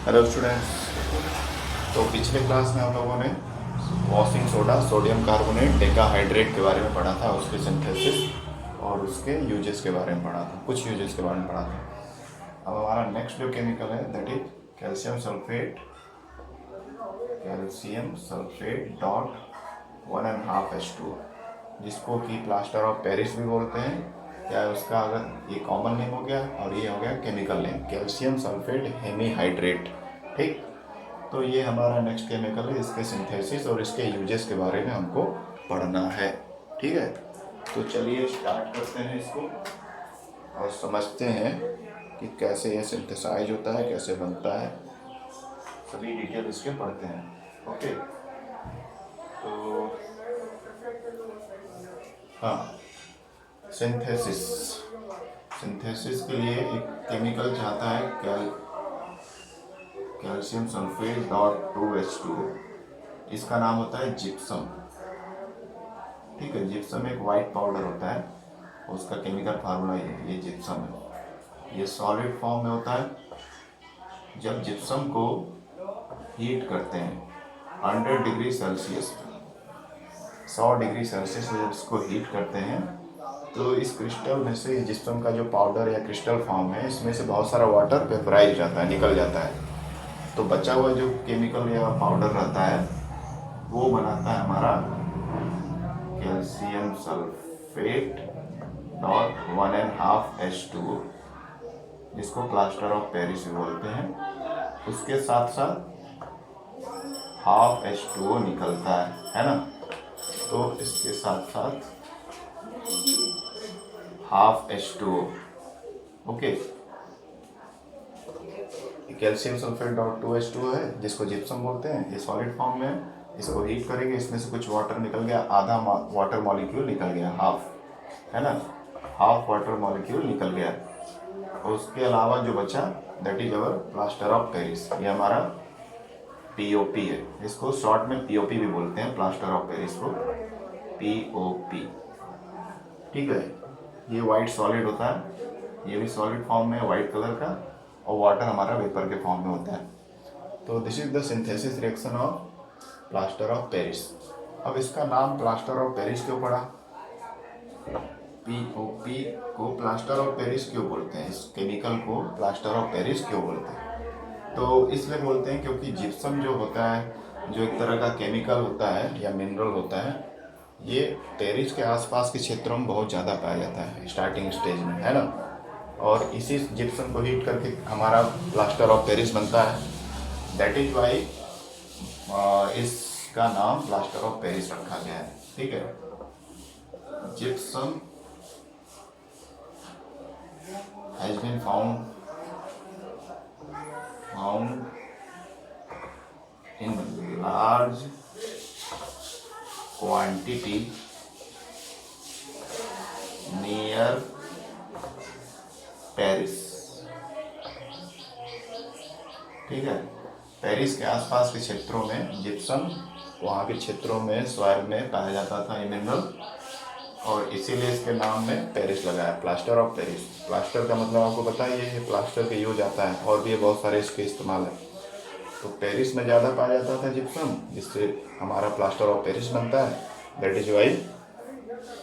Hello students. तो पिछले class में हम लोगों ने washing soda, sodium carbonate, decahydrate के बारे में पढ़ा था, उसके सिंथेसिस और उसके यूजेस के बारे में पढ़ा था, कुछ यूजेस के बारे में पढ़ा था। अब हमारा नेक्स्ट जो केमिकल है that is calcium sulphate, dot 1.5H2, जिसको कि प्लास्टर ऑफ पेरिस भी बोलते हैं। क्या है उसका, अगर ये कॉमन नेम हो गया और ये हो गया chemical name, calcium sulphate hemihydrate. ठीक, तो ये हमारा नेक्स्ट केमिकल है, इसके सिंथेसिस और इसके यूजेस के बारे में हमको पढ़ना है। ठीक है, तो चलिए स्टार्ट करते हैं इसको और समझते हैं कि कैसे ये सिंथेसाइज होता है, कैसे बनता है, सभी डिटेल इसके पढ़ते हैं। ओके, तो हाँ, सिंथेसिस सिंथेसिस के लिए एक केमिकल चाहता है कैल्शियम सल्फेट डॉट 2H2, इसका नाम होता है जिप्सम। ठीक है, जिप्सम एक वाइट पाउडर होता है, उसका केमिकल फार्मूला ये जिप्सम है। ये सॉलिड फॉर्म में होता है। जब जिप्सम को हीट करते हैं 100 डिग्री सेल्सियस, 100 डिग्री सेल्सियस में जब इसको हीट करते हैं तो इस क्रिस्टल में से, जिप्सम का जो पाउडर या क्रिस्टल फॉर्म है, इसमें से बहुत सारा वाटर वेपराइज हो जाता है, निकल जाता है। तो बचा हुआ जो केमिकल या पाउडर रहता है वो बनाता है हमारा कैल्शियम सल्फेट डॉट 1.5H2O, जिसको प्लास्टर ऑफ पेरिस भी बोलते हैं। उसके साथ साथ हाफ H2O निकलता है ना। तो इसके साथ साथ half H2O। Okay, calcium sulphate dot 2H2O है, जिसको जिप्सम बोलते हैं। ये सॉलिड फॉर्म में है, इसको हीट करेंगे, इसमें से कुछ वाटर निकल गया, आधा वाटर मॉलिक्यूल निकल गया, हाफ, है ना, हाफ वाटर मॉलिक्यूल निकल गया। और उसके अलावा जो बचा that is our plaster of Paris, ये हमारा POP है। इसको शॉर्ट में POP भी बोलते हैं, प्लास्टर ऑफ पेरिस को POP। ठीक है, ये वाइट सॉलिड होता है, ये भी सॉलिड फॉर्म में वाइट कलर का, और वाटर हमारा वेपर के फॉर्म में होता है। तो this is the synthesis reaction of plaster of Paris. अब इसका नाम प्लास्टर ऑफ पेरिस क्यों पड़ा, POP को प्लास्टर ऑफ पेरिस क्यों बोलते हैं, इस केमिकल को प्लास्टर ऑफ पेरिस क्यों बोलते हैं? तो इसलिए बोलते हैं क्योंकि जिप्सम जो होता है, जो एक तरह का केमिकल होता है या मिनरल होता है, ये पेरिस के आसपास के क्षेत्रों में बहुत ज़्यादा पाया जाता है स्टार्टिंग स्टेज में, है ना। और इसी जिप्सम को हीट करके हमारा प्लास्टर ऑफ पेरिस बनता है। दैट इज वाई इसका नाम प्लास्टर ऑफ पेरिस रखा गया है। ठीक है, gypsum has been found in large quantity near Paris. ठीक है, पेरिस के आसपास के क्षेत्रों में जिप्सम, वहाँ के क्षेत्रों में सॉइल में पाया जाता था ये मिनरल, और इसीलिए इसके नाम में पेरिस लगाया, प्लास्टर ऑफ पेरिस। प्लास्टर का मतलब आपको पता ही है, प्लास्टर के यूज आता है, और भी बहुत सारे इसके इस्तेमाल है। तो पेरिस में ज़्यादा पाया जाता था जिप्सम, जिससे हमारा प्लास्टर ऑफ पेरिस बनता है। दैट इज वाई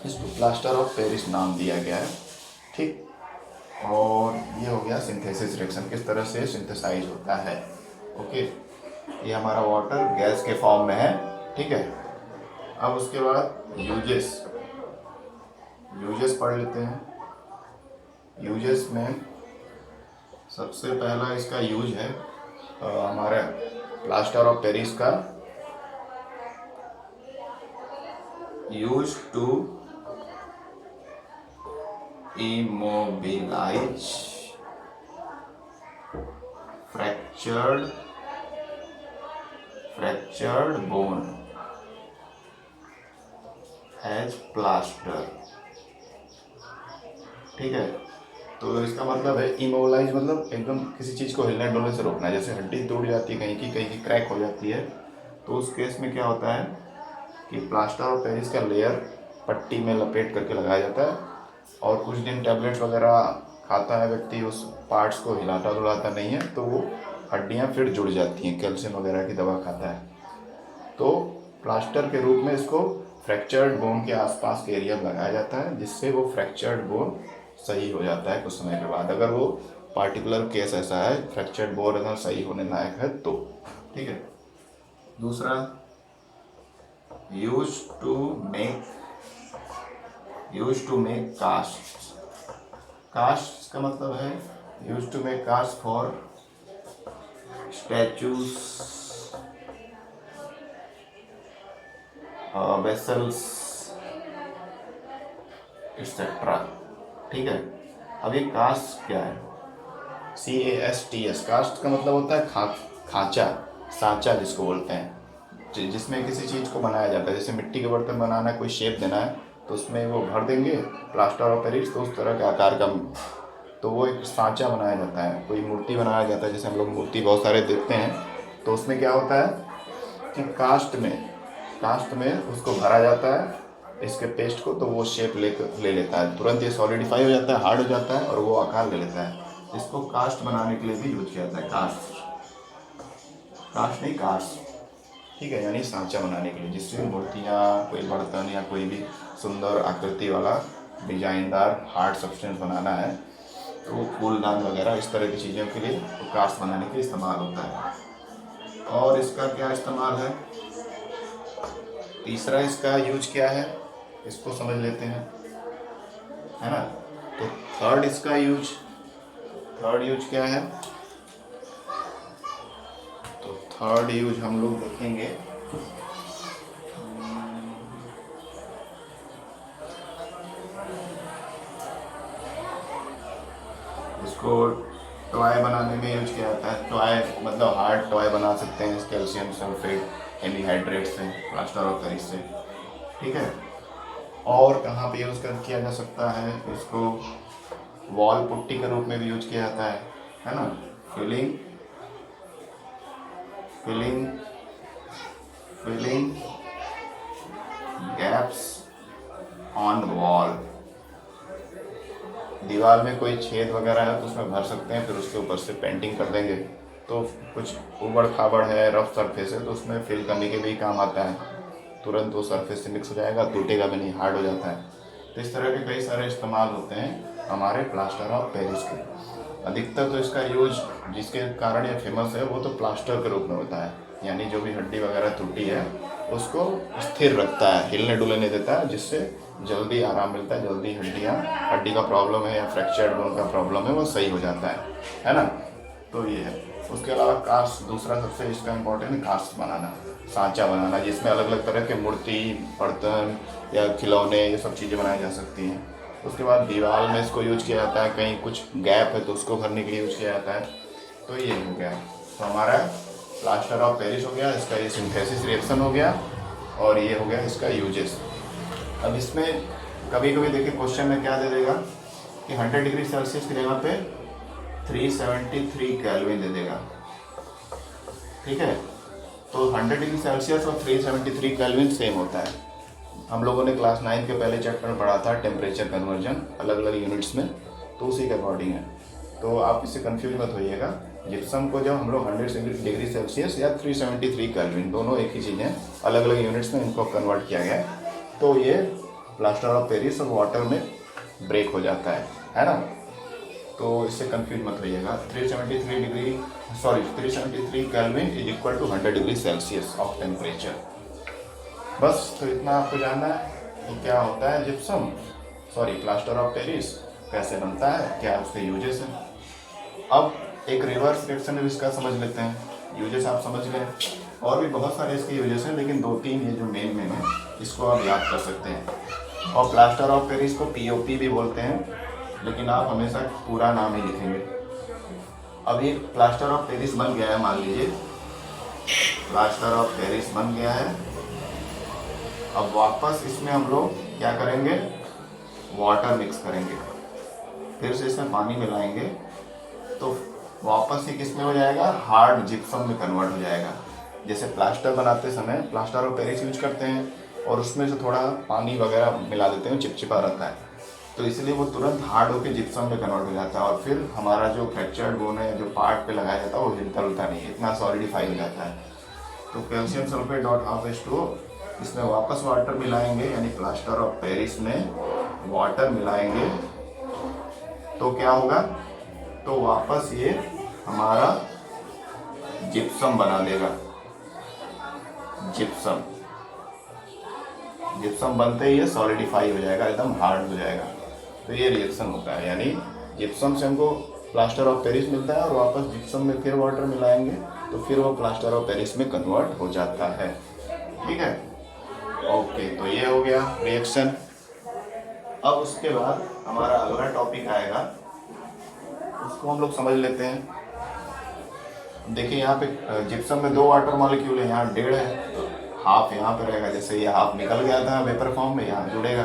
इसको प्लास्टर ऑफ पेरिस नाम दिया गया है। ठीक, और ये हो गया सिंथेसिस रिएक्शन, किस तरह से सिंथेसाइज होता है। ओके, ये हमारा वाटर गैस के फॉर्म में है। ठीक है, अब उसके बाद यूजेस पढ़ लेते हैं। यूजेस में सबसे पहला इसका यूज है हमारे प्लास्टर ऑफ पेरिस का use to immobilize fractured bone as plaster। ठीक है, तो इसका मतलब है इमोबिलाइज, मतलब एकदम किसी चीज़ को हिलने डुलने से रोकना। जैसे हड्डी टूट जाती है, कहीं की क्रैक हो जाती है, तो उस केस में क्या होता है कि प्लास्टर ऑफ पेरिस का लेयर पट्टी में लपेट करके लगाया जाता है, और कुछ दिन टैबलेट्स वगैरह खाता है व्यक्ति, उस पार्ट्स को हिलाता डुलाता नहीं है, तो वो हड्डियाँ फिर जुड़ जाती हैं, कैल्शियम वगैरह की दवा खाता है। तो प्लास्टर के रूप में इसको फ्रैक्चर्ड बोन के आसपास के एरिया में लगाया जाता है, जिससे वो फ्रैक्चर्ड बोन सही हो जाता है कुछ समय के बाद, अगर वो पार्टिकुलर केस ऐसा है फ्रैक्चर्ड बोन अगर सही होने लायक है तो। ठीक है। दूसरा, use to make cast. Cast का मतलब है use to make cast for statues, vessels etcetera. ठीक है। अब ये कास्ट क्या है? CASTS। कास्ट का मतलब होता है खांचा, सांचा जिसको बोलते हैं, जिसमें किसी चीज़ को बनाया जाता है। जैसे मिट्टी के बर्तन बनाना है, कोई शेप देना है तो उसमें वो भर देंगे प्लास्टर ऑफ पेरिस, तो उस तरह के आकार का तो वो एक सांचा बनाया जाता है। कोई मूर्ति बनाया जाता है, जैसे हम लोग मूर्ति बहुत सारे देखते हैं, तो उसमें क्या होता है कि कास्ट में उसको भरा जाता है इसके पेस्ट को, तो वो शेप ले लेता है, तुरंत ये सॉलिडिफाई हो जाता है, हार्ड हो जाता है और वो आकार ले लेता है। इसको कास्ट बनाने के लिए भी यूज किया जाता है। कास्ट नहीं, कास्ट। ठीक है, यानी सांचा बनाने के लिए, जिससे मूर्तियाँ, कोई बर्तन या कोई भी सुंदर आकृति वाला डिजाइनदार हार्ड सब्सटेंस बनाना है, तो फूलदान वगैरह इस तरह की चीज़ों के लिए तो कास्ट बनाने के लिए इस्तेमाल होता है। और इसका क्या इस्तेमाल है? तीसरा इसका यूज क्या है, इसको समझ लेते हैं, है ना। तो थर्ड यूज क्या है? तो थर्ड यूज हम लोग देखेंगे, इसको टॉय बनाने में यूज किया जाता है। टॉय मतलब हार्ड टॉय बना सकते हैं कैल्शियम सल्फेट एनीहाइड्रेट से, प्लास्टर ऑफ पेरिस से। ठीक है। और कहाँ पे यूज़ किया जा सकता है इसको? वॉल पुट्टी के रूप में भी यूज किया जाता है ना। Filling gaps on wall. दीवार में कोई छेद वगैरह है तो उसमें भर सकते हैं, फिर उसके ऊपर से पेंटिंग कर देंगे। तो कुछ उबड़ खाबड़ है, रफ सरफेस है, तो उसमें फिल करने के भी काम आता है, तुरंत वो सरफेस से मिक्स हो जाएगा, टूटेगा भी नहीं, हार्ड हो जाता है। तो इस तरह के कई सारे इस्तेमाल होते हैं हमारे प्लास्टर ऑफ पेरिस के। अधिकतर तो इसका यूज जिसके कारण ये फेमस है वो तो प्लास्टर के रूप में होता है, यानी जो भी हड्डी वगैरह टूटी है उसको स्थिर रखता है, हिलने डुलने नहीं देता है, जिससे जल्दी आराम मिलता है, जल्दी हड्डी का प्रॉब्लम है या फ्रैक्चर्ड बोन का प्रॉब्लम है वो सही हो जाता है ना। तो ये है। उसके अलावा कास्ट, दूसरा सबसे इसका इम्पोर्टेंट है कास्ट बनाना, सांचा बनाना, जिसमें अलग अलग तरह के मूर्ति, बर्तन या खिलौने, ये सब चीज़ें बनाई जा सकती हैं। उसके बाद दीवार में इसको यूज किया जाता है, कहीं कुछ गैप है तो उसको भरने के लिए यूज किया जाता है। तो ये हो गया, तो हमारा प्लास्टर ऑफ पेरिस हो गया, इसका ये सिंथेसिस रिएक्शन हो गया, और ये हो गया इसका यूजेस। अब इसमें कभी कभी देखिए क्वेश्चन में क्या दे देगा कि 100 डिग्री सेल्सियस की जगह पे 373 केल्विन दे देगा। ठीक है। तो 100 डिग्री सेल्सियस और 373 केल्विन सेम होता है। हम लोगों ने क्लास 9 के पहले चैप्टर में पढ़ा था टेम्परेचर कन्वर्जन अलग अलग यूनिट्स में, तो उसी के अकॉर्डिंग है। तो आप इससे कंफ्यूज मत होइएगा। जिप्सम को जब हम लोग 100 डिग्री सेल्सियस या 373 केल्विन, दोनों एक ही चीज़ हैं, अलग अलग यूनिट्स में इनको कन्वर्ट किया गया है, तो ये प्लास्टर ऑफ पेरिस और वाटर में ब्रेक हो जाता है ना। तो इससे कंफ्यूज मत होइएगा। 373 kelvin is equal to 100 degree Celsius of temperature. बस तो इतना आपको जानना है कि क्या होता है जिप्सम, प्लास्टर ऑफ पेरिस, कैसे बनता है, क्या उसके यूजेस हैं। अब एक रिवर्स रिएक्शन में इसका समझ लेते हैं। यूजेस आप समझ लें, और भी बहुत सारे इसके यूजेस हैं, लेकिन 2-3 ये जो मेन है इसको आप याद कर सकते हैं। और प्लास्टर ऑफ पेरिस को POP भी बोलते हैं, लेकिन आप हमेशा पूरा नाम ही लिखेंगे। अब ये प्लास्टर ऑफ पेरिस बन गया है, मान लीजिए प्लास्टर ऑफ पेरिस बन गया है। अब वापस इसमें हम लोग क्या करेंगे, वाटर मिक्स करेंगे, फिर से इसमें पानी मिलाएंगे, तो वापस ये किस में हो जाएगा, हार्ड जिप्सम में कन्वर्ट हो जाएगा। जैसे प्लास्टर बनाते समय प्लास्टर ऑफ पेरिस यूज करते हैं और उसमें से थोड़ा पानी वगैरह मिला देते हैं, चिपचिपा रहता है, तो इसलिए वो तुरंत हार्ड होकर जिप्सम में कन्वर्ट हो जाता है और फिर हमारा जो फ्रैक्चर्ड बोन है जो पार्ट पे लगाया जाता है वो हिलता उलता नहीं है, इतना सॉलिडिफाई हो जाता है। तो calcium sulphate dot half H2O, इसमें वापस वाटर मिलाएंगे यानी प्लास्टर ऑफ पेरिस में वाटर मिलाएंगे तो क्या होगा, तो वापस ये हमारा जिप्सम बना देगा। जिप्सम जिप्सम बनते ही ये सॉलिडिफाई हो जाएगा, एकदम हार्ड हो जाएगा। तो ये रिएक्शन होता है, यानी जिप्सम से हमको प्लास्टर ऑफ पेरिस मिलता है और वापस जिप्सम में फिर वाटर मिलाएंगे तो फिर वो प्लास्टर ऑफ पेरिस में कन्वर्ट हो जाता है। ठीक है, ओके, तो ये हो गया रिएक्शन। अब उसके बाद हमारा अगला टॉपिक आएगा, उसको हम लोग समझ लेते हैं। देखिए यहाँ पे जिप्सम में 2 वाटर मॉलिक्यूल है, यहाँ 1.5 है, तो हाफ यहाँ पे रहेगा। जैसे ये हाफ निकल गया था वेपर फॉर्म में, यहाँ जुड़ेगा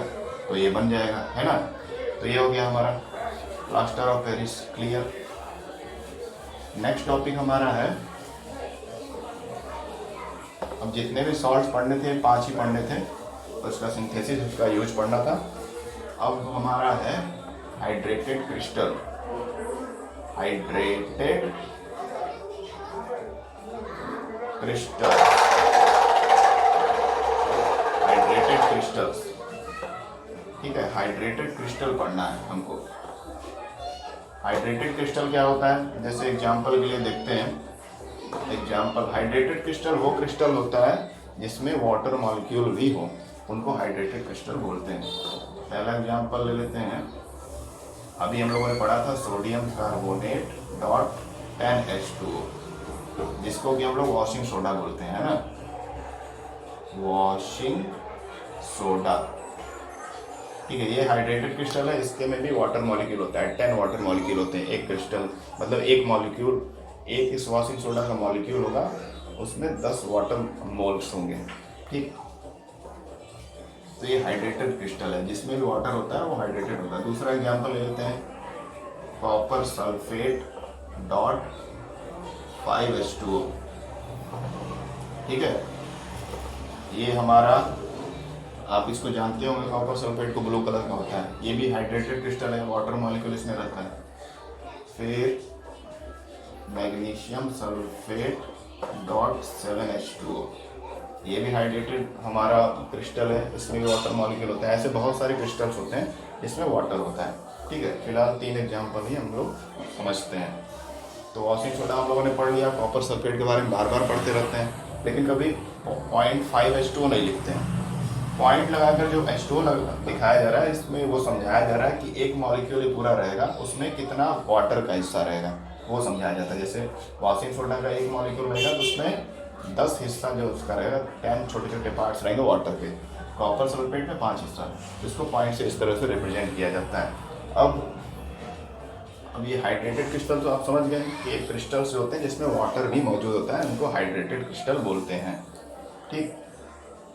तो ये बन जाएगा, है ना। तो ये हो गया हमारा plaster of Paris, clear. Next topic हमारा है, अब जितने भी सॉल्ट्स पढ़ने थे 5 ही पढ़ने थे, तो उसका सिंथेसिस, उसका यूज पढ़ना था। अब हमारा है hydrated crystal. Hydrated crystal, hydrated crystals, ठीक है। हाइड्रेटेड क्रिस्टल पढ़ना है हमको। हाइड्रेटेड क्रिस्टल क्या होता है, जैसे एग्जांपल के लिए देखते हैं। एग्जांपल, हाइड्रेटेड क्रिस्टल वो क्रिस्टल होता है जिसमें वाटर मॉलिक्यूल भी हो, उनको हाइड्रेटेड क्रिस्टल बोलते हैं। पहला एग्जांपल ले लेते हैं, अभी हम लोगों ने पढ़ा था सोडियम कार्बोनेट डॉट 10H2O, जिसको कि हम लोग वॉशिंग सोडा बोलते हैं, है ना, वॉशिंग सोडा। ठीक है, ये हाइड्रेटेड क्रिस्टल है, इसके में भी वाटर मॉलिक्यूल होता है, 10 वाटर मॉलिक्यूल होते हैं। एक क्रिस्टल मतलब एक मॉलिक्यूल, एक इस वॉशिंग सोडा का मॉलिक्यूल होगा, उसमें 10 वाटर मोल्स होंगे। ठीक, तो ये हाइड्रेटेड क्रिस्टल है, जिसमें भी वाटर होता है वो हाइड्रेटेड होता है। दूसरा एग्जांपल ले लेते हैं, कॉपर सल्फेट डॉट 5H2O। ठीक है, ये हमारा, आप इसको जानते होंगे, कॉपर सल्फेट को ब्लू कलर का होता है, ये भी हाइड्रेटेड क्रिस्टल है, वाटर मॉलिक्यूल इसमें रहता है। फिर मैग्नीशियम सल्फेट डॉट 7H2O, ये भी हाइड्रेटेड हमारा क्रिस्टल है, इसमें भी वाटर मॉलिक्यूल होता है। ऐसे बहुत सारे क्रिस्टल्स होते हैं जिसमें वाटर होता है। ठीक है, फिलहाल 3 एग्जाम्पल ही हम लोग समझते हैं। तो वॉशिंग सोडा हम लोगों ने पढ़ लिया, कॉपर सल्फेट के बारे में बार बार पढ़ते रहते हैं, लेकिन कभी 0.5H2O नहीं लिखते हैं। पॉइंट लगाकर जो H2O दिखाया जा रहा है, इसमें वो समझाया जा रहा है कि एक मॉलिक्यूल पूरा रहेगा, उसमें कितना वाटर का हिस्सा रहेगा वो समझाया जाता है। जैसे वॉशिंग सोडा का एक मॉलिक्यूल रहेगा तो उसमें 10 हिस्सा जो उसका रहेगा, 10 छोटे छोटे पार्ट्स रहेंगे वाटर के। कॉपर सल्फेट में 5 हिस्सा, इसको पॉइंट से इस तरह से रिप्रेजेंट किया जाता है। अब ये हाइड्रेटेड क्रिस्टल तो आप समझ गए कि एक क्रिस्टल्स होते हैं जिसमें वाटर भी मौजूद होता है, उनको हाइड्रेटेड क्रिस्टल बोलते हैं। ठीक,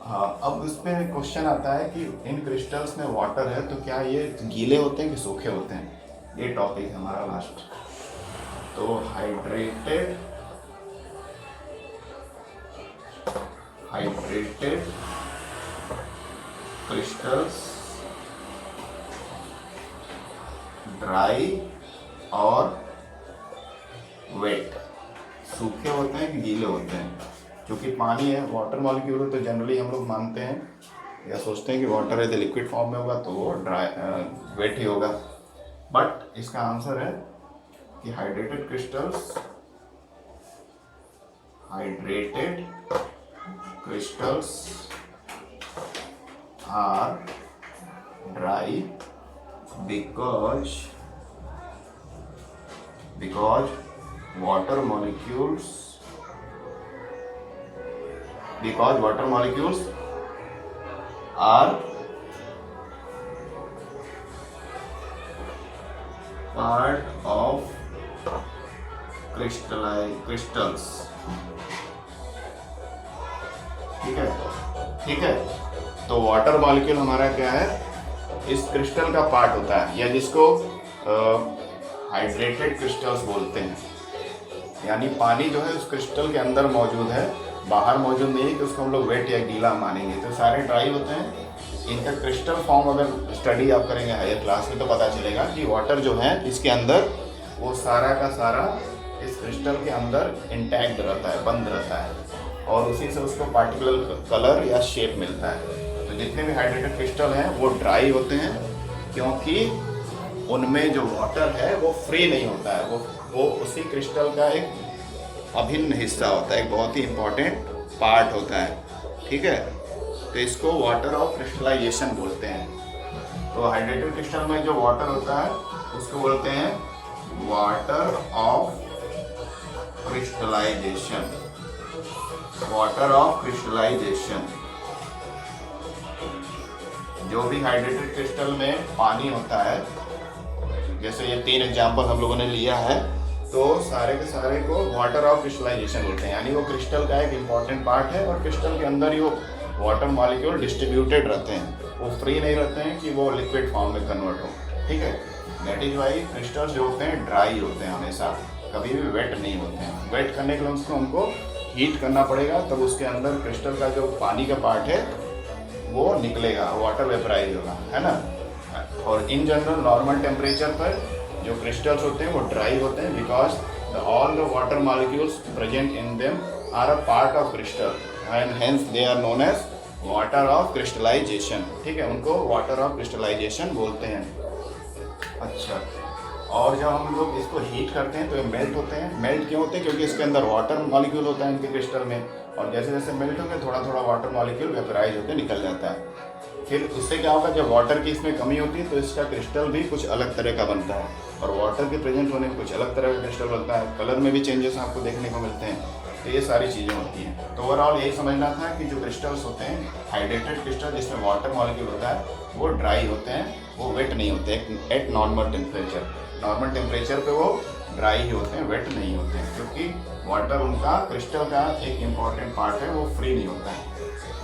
हाँ, अब इस पर क्वेश्चन आता है कि इन क्रिस्टल्स में वाटर है तो क्या ये गीले होते हैं कि सूखे होते हैं, ये टॉपिक है हमारा लास्ट। तो हाइड्रेटेड क्रिस्टल्स ड्राई और वेट, सूखे होते हैं कि गीले होते हैं। क्योंकि पानी है, वाटर मॉलिक्यूल है, तो जनरली हम लोग मानते हैं या सोचते हैं कि वाटर है तो लिक्विड फॉर्म में होगा तो वो ड्राई वेट ही होगा। बट इसका आंसर है कि hydrated crystals are dry because water molecules are part of crystals। ठीक है, तो वाटर मॉलिक्यूल हमारा क्या है, इस क्रिस्टल का पार्ट होता है, या जिसको हाइड्रेटेड क्रिस्टल्स बोलते हैं। यानी पानी जो है उस क्रिस्टल के अंदर मौजूद है, बाहर मौजूद नहीं है कि उसको हम लोग वेट या गीला मानेंगे। तो सारे ड्राई होते हैं इनका क्रिस्टल फॉर्म अगर स्टडी आप करेंगे हायर क्लास में तो पता चलेगा कि वाटर जो है इसके अंदर वो सारा का सारा इस क्रिस्टल के अंदर इंटैक्ट रहता है, बंद रहता है, और उसी से उसको पार्टिकुलर कलर या शेप मिलता है। तो जितने भी हाइड्रेटेड क्रिस्टल हैं वो ड्राई होते हैं, क्योंकि उनमें जो वाटर है वो फ्री नहीं होता है, वो उसी क्रिस्टल का एक अभिन्न हिस्सा होता है, एक बहुत ही इम्पॉर्टेंट पार्ट होता है। ठीक है, तो इसको वाटर ऑफ क्रिस्टलाइजेशन बोलते हैं। तो हाइड्रेटेड क्रिस्टल में जो वाटर होता है उसको बोलते हैं water of crystallization, water of crystallization. जो भी हाइड्रेटेड क्रिस्टल में पानी होता है, जैसे ये 3 एग्जाम्पल हम लोगों ने लिया है, तो सारे के सारे को वाटर ऑफ क्रिस्टलाइजेशन बोलते हैं। यानी वो क्रिस्टल का एक इम्पॉर्टेंट पार्ट है और क्रिस्टल के अंदर ही वो वाटर मॉलिक्यूल डिस्ट्रीब्यूटेड रहते हैं, वो फ्री नहीं रहते हैं कि वो लिक्विड फॉर्म में कन्वर्ट हो। ठीक है, दैट इज वाई क्रिस्टल्स जो होते हैं ड्राई होते हैं, हमेशा कभी भी वेट नहीं होते हैं। वेट करने के लिए उसको हमको हीट करना पड़ेगा, तब उसके अंदर क्रिस्टल का जो पानी का पार्ट है वो निकलेगा, वाटर वेपराइज होगा, है ना। और इन जनरल नॉर्मल टेम्परेचर पर जो क्रिस्टल्स होते हैं वो ड्राई होते हैं, because all the water molecules present in them are a part of crystal and hence they are known as water of crystallization. ठीक है, उनको वाटर ऑफ क्रिस्टलाइजेशन बोलते हैं। अच्छा, और जब हम लोग इसको हीट करते हैं तो ये मेल्ट होते हैं। मेल्ट क्यों होते हैं? क्योंकि इसके अंदर वाटर मॉलिक्यूल होता है इनके क्रिस्टल में, और जैसे जैसे मेल्ट होंगे थोड़ा थोड़ा वाटर मॉलिक्यूल वेपराइज होकर निकल जाता है। फिर उससे क्या होगा, जब वाटर की इसमें कमी होती है तो इसका क्रिस्टल भी कुछ अलग तरह का बनता है, और वाटर के प्रेजेंट होने में कुछ अलग तरह का क्रिस्टल बनता है। कलर में भी चेंजेस आपको देखने को मिलते हैं। तो ये सारी चीज़ें होती हैं। तो ओवरऑल यही समझना था कि जो क्रिस्टल्स होते हैं, हाइड्रेटेड क्रिस्टल जिसमें वाटर मॉलिक्यूल होता है, वो ड्राई होते हैं, वो वेट नहीं होते eight normal temperature. Normal temperature पे वो ड्राई ही होते हैं, वेट नहीं होते हैं, क्योंकि वाटर उनका क्रिस्टल का एक इम्पॉर्टेंट पार्ट है, वो फ्री नहीं होता है।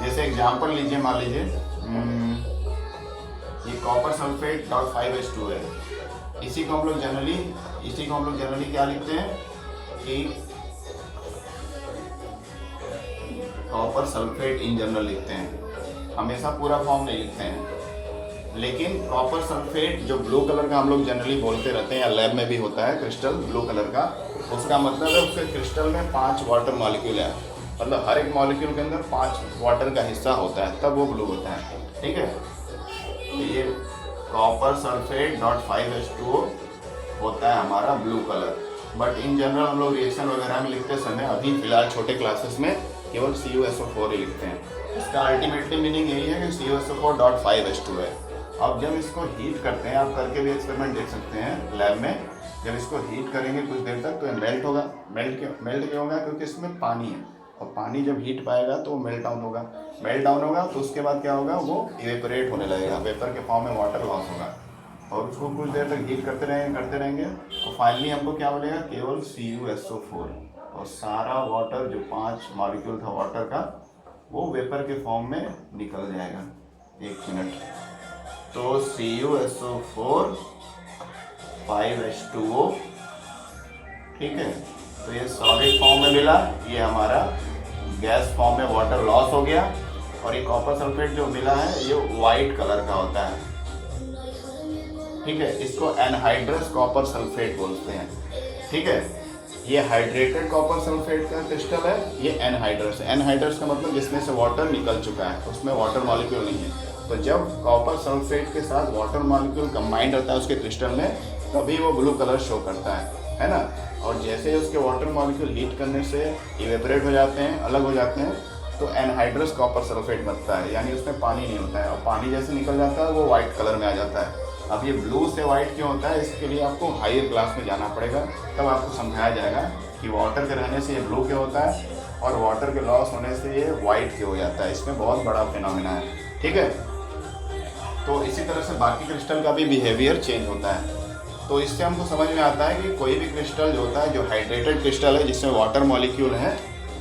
जैसे एग्जांपल लीजिए, मान लीजिए ये कॉपर सल्फेट .5H2 है। इसी को हम लोग जनरली क्या लिखते हैं कि कॉपर सल्फेट इन जनरल लिखते हैं, हमेशा पूरा फॉर्म नहीं लिखते हैं। लेकिन कॉपर सल्फेट जो ब्लू कलर का हम लोग जनरली बोलते रहते हैं, या लैब में भी होता है क्रिस्टल ब्लू कलर का, उसका मतलब है उसके क्रिस्टल में 5 वाटर मॉलिक्यूल है, मतलब हर एक मॉलिक्यूल के अंदर 5 वाटर का हिस्सा होता है, तब वो ब्लू होता है। ठीक है, तो ये कॉपर सल्फेट .5H2O होता है हमारा blue colour. But in general हम लोग रिएक्शन वगैरह में लिखते समय अभी फिलहाल छोटे क्लासेस में केवल CuSO4 ही लिखते हैं। इसका अल्टीमेटली मीनिंग यही है कि CuSO4 .5H2 है। अब जब इसको हीट करते हैं, आप करके भी एक्सपेरिमेंट देख सकते हैं लैब में, जब इसको हीट करेंगे कुछ देर तक तो ये मेल्ट होगा। मेल्ट क्यों होगा? क्योंकि इसमें पानी है, और पानी जब हीट पाएगा तो वो मेल्ट डाउन होगा। मेल्ट डाउन होगा तो उसके बाद क्या होगा, वो इवेपोरेट होने लगेगा, वेपर के फॉर्म में वाटर लॉस होगा, और उसको कुछ देर तक हीट करते रहेंगे तो फाइनली हमको क्या मिलेगा, केवल CuSO4, और सारा वाटर जो 5 मॉलिक्यूल था वाटर का वो वेपर के फॉर्म में निकल जाएगा। 1 मिनट, तो CuSO4 5H2O, ठीक है। तो ये सॉलिड फॉर्म में मिला, ये हमारा गैस फॉर्म में वाटर लॉस हो गया, और ये कॉपर सल्फेट जो मिला है ये वाइट कलर का होता है। ठीक है, इसको एनहाइड्रस कॉपर सल्फेट बोलते हैं। ठीक है, ये हाइड्रेटेड कॉपर सल्फेट का क्रिस्टल है, ये एनहाइड्रस है। एनहाइड्रस का मतलब जिसमें से वाटर निकल चुका है, उसमें वाटर मॉलिक्यूल नहीं है। तो जब कॉपर सल्फेट के साथ वाटर मॉलिक्यूल कंबाइंड रहता है उसके क्रिस्टल में, तभी वो ब्लू कलर शो करता है ना। और जैसे उसके वाटर मॉलिक्यूल हीट करने से इवेपोरेट हो जाते हैं, अलग हो जाते हैं, तो एनहाइड्रस कॉपर सल्फेट बनता है, यानी उसमें पानी नहीं होता है, और पानी जैसे निकल जाता है वो वाइट कलर में आ जाता है। अब ये ब्लू से वाइट क्यों होता है, इसके लिए आपको हायर क्लास में जाना पड़ेगा, तब आपको समझाया जाएगा कि वाटर के रहने से ये ब्लू क्यों होता है, और वाटर के लॉस होने से ये वाइट क्यों हो जाता है। इसमें बहुत बड़ा फिनोमेना है। ठीक है, तो इसी तरह से बाकी क्रिस्टल का भी बिहेवियर चेंज होता है। तो इससे हमको समझ में आता है कि कोई भी क्रिस्टल जो होता है, जो हाइड्रेटेड क्रिस्टल है जिसमें वाटर मॉलिक्यूल हैं,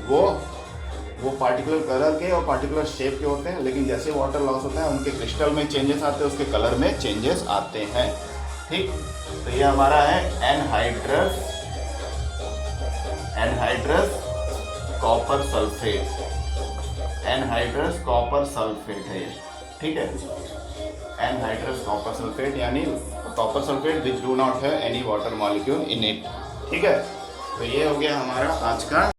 वो पार्टिकुलर कलर के और पार्टिकुलर शेप के होते हैं, लेकिन जैसे वाटर लॉस होता है उनके क्रिस्टल में चेंजेस आते हैं, उसके कलर में चेंजेस आते हैं। ठीक, तो ये हमारा है anhydrous copper sulphate. Anhydrous copper sulphate है। ठीक है, एनहाइड्रस कॉपर सल्फेट यानी copper sulphate which do not have any water molecule in it. ठीक है, तो ये हो गया हमारा आज का